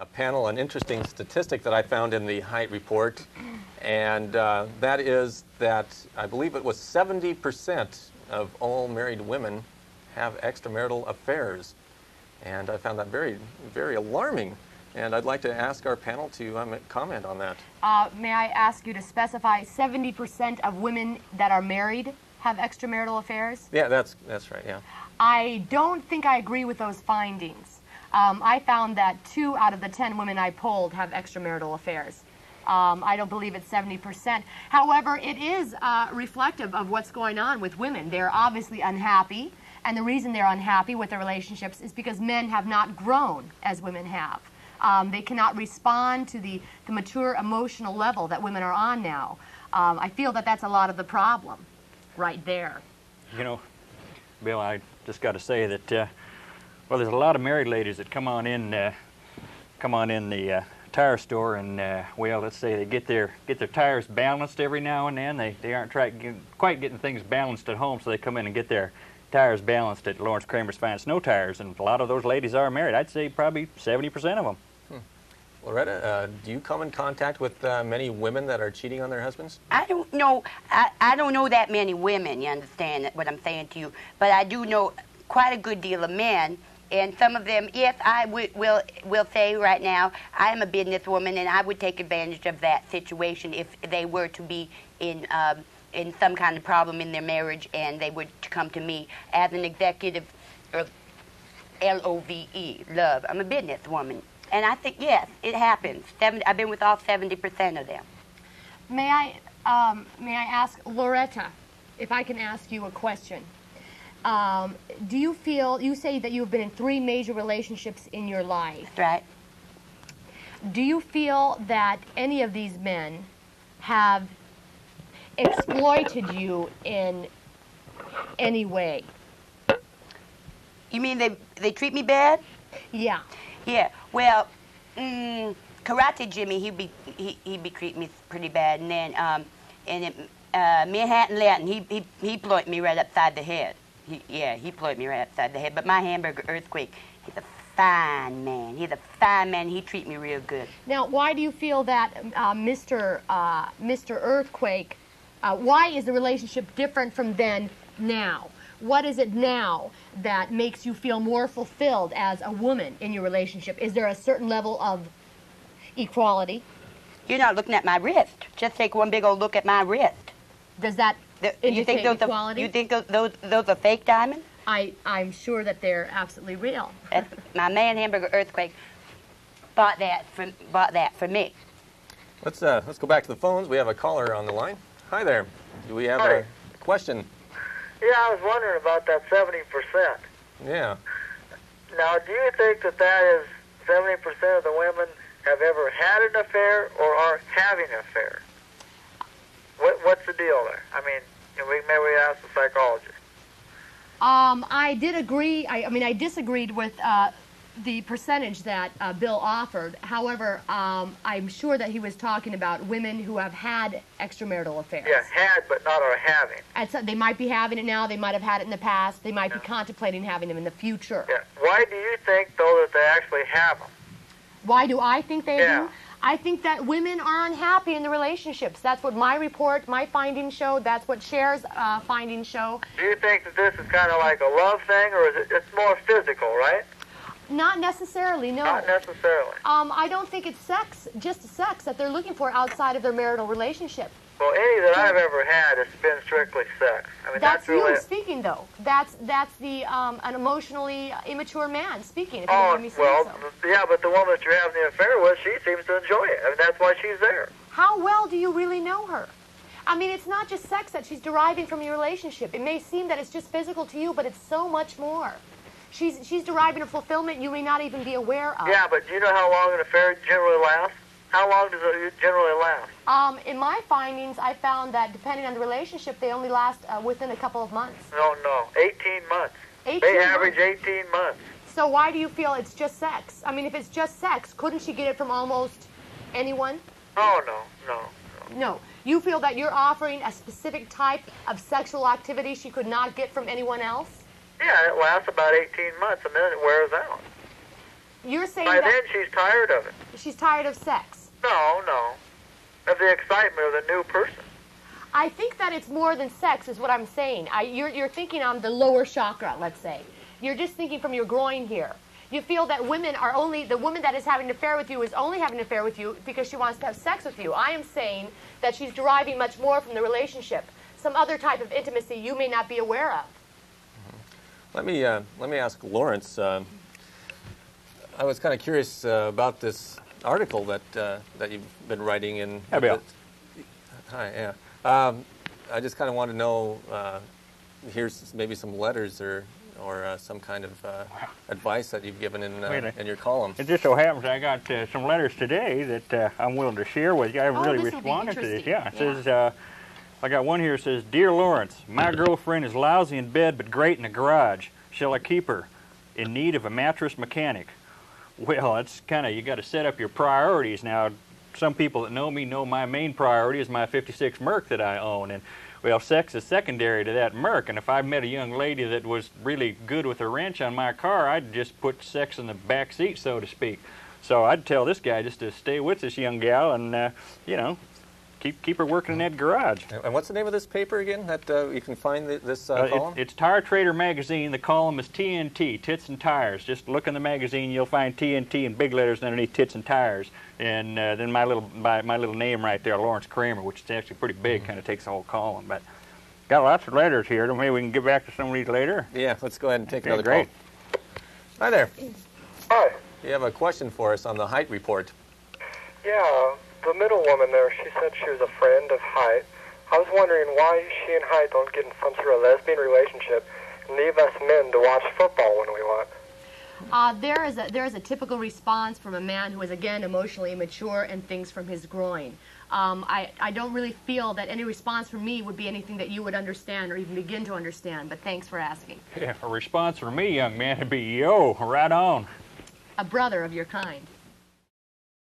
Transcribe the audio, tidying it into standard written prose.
panel an interesting statistic that I found in the Hite Report, and that is that I believe it was 70% of all married women have extramarital affairs. And I found that very, very alarming. And I'd like to ask our panel to comment on that. May I ask you to specify 70% of women that are married have extramarital affairs? Yeah, that's right, yeah. I don't think I agree with those findings. I found that 2 out of the 10 women I polled have extramarital affairs. I don't believe it's 70%. However, it is reflective of what's going on with women. They're obviously unhappy, and the reason they're unhappy with their relationships is because men have not grown as women have. They cannot respond to the mature emotional level that women are on now. I feel that that's a lot of the problem right there. You know, Bill, I just got to say that, well, there's a lot of married ladies that come on in the tire store and, well, let's say they get their tires balanced every now and then. They aren't quite getting things balanced at home, so they come in and get their tires balanced at Lawrence Kramer's Fine Snow Tires, and a lot of those ladies are married. I'd say probably 70% of them. Loretta, do you come in contact with many women that are cheating on their husbands? I don't know. I don't know that many women, you understand what I'm saying to you, but I do know quite a good deal of men, and some of them, yes, I will say right now, I am a businesswoman, and I would take advantage of that situation if they were to be in some kind of problem in their marriage, and they would come to me as an executive of LOVE, love. I'm a businesswoman. And I think, yes, it happens. I've been with all 70% of them. May I ask, Loretta, if I can ask you a question. Do you feel, you say that you've been in 3 major relationships in your life. That's right. Do you feel that any of these men have exploited you in any way? You mean they treat me bad? Yeah. Yeah, well, Karate Jimmy, he'd be treating me pretty bad, and then Manhattan Latin, he ployed me right upside the head. He ployed me right upside the head. But my Hamburger Earthquake, he's a fine man. He's a fine man. He treat me real good. Now, why do you feel that Mr. Earthquake? Why is the relationship different from then now? What is it now that makes you feel more fulfilled as a woman in your relationship? Is there a certain level of equality? You're not looking at my wrist. Just take one big old look at my wrist. Does that indicate equality? You think those are fake diamonds? I'm sure that they're absolutely real. My man Hamburger Earthquake bought that for me. Let's go back to the phones. We have a caller on the line. Hi there. Do we have a question? Yeah, I was wondering about that 70%. Yeah. Now, do you think that is 70% of the women have ever had an affair or are having an affair? What's the deal there? I mean, maybe ask the psychologist. I did agree. I disagreed with the percentage that Bill offered. However, I'm sure that he was talking about women who have had extramarital affairs. Yeah, had, but not are having. And so they might be having it now. They might have had it in the past. They might be contemplating having them in the future. Yeah. Why do you think, though, that they actually have them? Why do I think they do? I think that women are unhappy in the relationships. That's what my report, my findings show. That's what Cher's findings show. Do you think that this is kind of like a love thing, or is it's more physical, right? Not necessarily, no. Not necessarily. I don't think it's just sex that they're looking for outside of their marital relationship. Well, any that I've ever had has been strictly sex. I mean, that's really... you speaking, though. That's the an emotionally immature man speaking. If you don't let me say so. Yeah, but the woman that you're having the affair with, she seems to enjoy it. I mean, that's why she's there. How well do you really know her? I mean, it's not just sex that she's deriving from your relationship. It may seem that it's just physical to you, but it's so much more. She's deriving a fulfillment you may not even be aware of. Yeah, but do you know how long an affair generally lasts? How long does it generally last? In my findings, I found that depending on the relationship, they only last within a couple of months. No, 18 months. They average 18 months. So why do you feel it's just sex? I mean, if it's just sex, couldn't she get it from almost anyone? Oh, no. No. You feel that you're offering a specific type of sexual activity she could not get from anyone else? Yeah, it lasts about 18 months, and then it wears out. You're saying By that then she's tired of it. she's tired of sex. No, no. Of the excitement of the new person. I think that it's more than sex is what I'm saying. You're thinking on the lower chakra, let's say. You're just thinking from your groin here. You feel that women are only, the woman that is having an affair with you is only having an affair with you because she wants to have sex with you. I am saying that she's deriving much more from the relationship, some other type of intimacy you may not be aware of. Let me ask Lawrence. I was kind of curious about this article that you've been writing in. Hi, Bill. Hi, yeah. I just kind of want to know. Here's maybe some letters or some kind of advice that you've given in your column. It just so happens I got some letters today that I'm willing to share with you. I really this will be responded to this. interesting. Yeah, it says, I got one here that says, Dear Lawrence, my girlfriend is lousy in bed but great in the garage. Shall I keep her? In need of a mattress mechanic. Well, it's kind of, you got to set up your priorities. Now, some people that know me know my main priority is my 56 Merc that I own. And well, sex is secondary to that Merc, and if I met a young lady that was really good with a wrench on my car, I'd just put sex in the back seat, so to speak. So I'd tell this guy just to stay with this young gal and, you know, keep her working in that garage. And what's the name of this paper again that you can find this column? It's Tire Trader magazine. The column is TNT, Tits and Tires. Just look in the magazine, you'll find TNT in big letters underneath Tits and Tires. And then my little name right there, Lawrence Kramer, which is actually pretty big, kind of takes the whole column. But got lots of letters here. Maybe we can get back to some of these later. Yeah, let's go ahead and take Okay, another great. call. Hi there. Hi. You have a question for us on the Hite Report. Yeah, the middle woman there, she said she was a friend of Hite. I was wondering why she and Hite don't get in some sort of lesbian relationship and leave us men to watch football when we want. There is a typical response from a man who is, again, emotionally immature and thinks from his groin. I don't really feel that any response from me would be anything that you would understand or even begin to understand, but thanks for asking. Yeah, a response from me, young man, would be, yo, right on. A brother of your kind.